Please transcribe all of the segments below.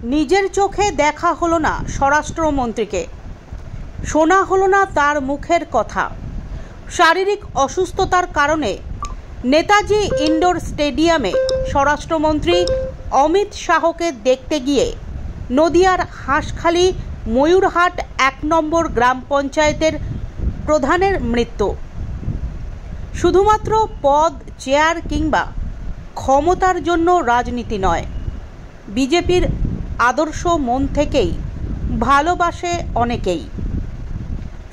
নিজের চোখে দেখা হলো না স্বরাষ্ট্রমন্ত্রীকে, শোনা হলো না তার মুখের কথা। শারীরিক অসুস্থতার কারণে নেতাজি ইন্ডোর স্টেডিয়ামে স্বরাষ্ট্রমন্ত্রী অমিত শাহকে দেখতে গিয়ে নদিয়ার হাঁসখালি ময়ূরহাট 1 নম্বর গ্রাম পঞ্চায়েতের প্রধানের মৃত্যু। শুধুমাত্র পদ, চেয়ার কিংবা ক্ষমতার জন্য রাজনীতি নয়, বিজেপির আদর্শ মন থেকেই ভালোবাসে অনেকেই।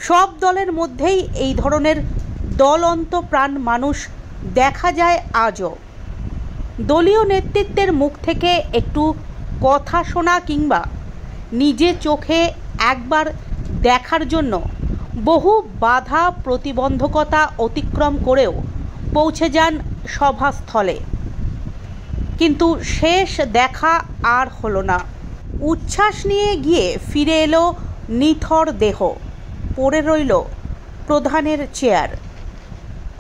সব দলের মধ্যেই এই ধরনের দলঅন্তপ্রাণ মানুষ দেখা যায় আজও। দলীয় নেতৃত্বের মুখ থেকে একটু কথা শোনা কিংবা নিজে চোখে একবার দেখার জন্য বহু বাধা প্রতিবন্ধকতা অতিক্রম করেও পৌঁছে যান সভাস্থলে, কিন্তু শেষ দেখা আর হলো না। উচ্ছ্বাস নিয়ে গিয়ে ফিরে এলো নিথর দেহ, পড়ে রইল প্রধানের চেয়ার।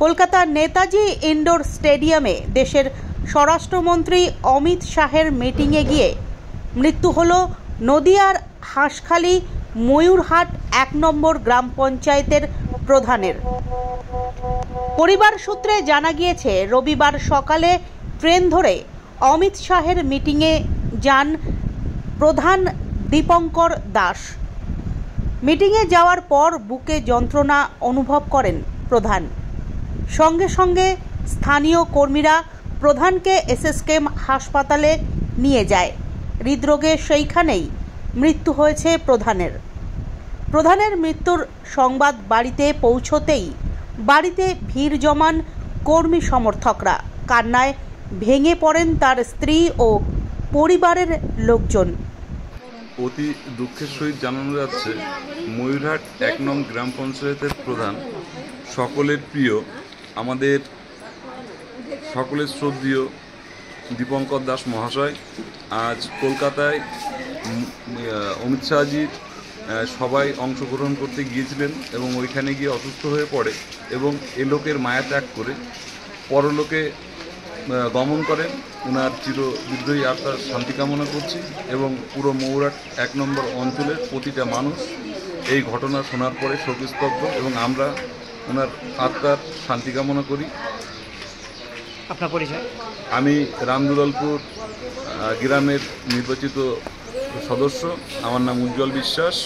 কলকাতার নেতাজি ইন্ডোর স্টেডিয়ামে দেশের স্বরাষ্ট্রমন্ত্রী অমিত শাহের মিটিংয়ে গিয়ে মৃত্যু হলো নদিয়ার হাঁসখালি ময়ূরহাট 1 নম্বর গ্রাম পঞ্চায়েতের প্রধানের। পরিবার সূত্রে জানা গিয়েছে, রবিবার সকালে ট্রেন ধরে অমিত শাহের মিটিংয়ে যান প্রধান দীপঙ্কর দাস। মিটিংয়ে যাওয়ার পর বুকে যন্ত্রণা অনুভব করেন প্রধান। সঙ্গে সঙ্গে স্থানীয় কর্মীরা প্রধানকে এসএসকেএম হাসপাতালে নিয়ে যায়। হৃদরোগে সেইখানেই মৃত্যু হয়েছে প্রধানের। প্রধানের মৃত্যুর সংবাদ বাড়িতে পৌঁছতেই বাড়িতে ভিড় জমান কর্মী সমর্থকরা। কান্নায় ভেঙে পড়েন তার স্ত্রী ও পরিবারের লোকজন। অতি দুঃখের সহিত জানানো যাচ্ছে, ময়ূরহাট 1 নং গ্রাম পঞ্চায়েতের প্রধান, সকলের প্রিয়, আমাদের সকলের শ্রদ্ধেয় দীপঙ্কর দাস মহাশয় আজ কলকাতায় অমিত শাহজির সবাই অংশগ্রহণ করতে গিয়েছিলেন এবং ওইখানে গিয়ে অসুস্থ হয়ে পড়ে এবং এ লোকের মায়া ত্যাগ করে পরলোকে গমন করেন। ওনার চিরবিদ্রোহী আত্মার শান্তি কামনা করছি এবং পুরো ময়ূরহাট 1 নম্বর অঞ্চলের প্রতিটা মানুষ এই ঘটনা শোনার পরে শোকস্তব্ধ এবং আমরা ওনার আত্মার শান্তি কামনা করি। আপনার পরিচয়? আমি রামদুলালপুর গ্রামের নির্বাচিত সদস্য, আমার নাম উজ্জ্বল বিশ্বাস।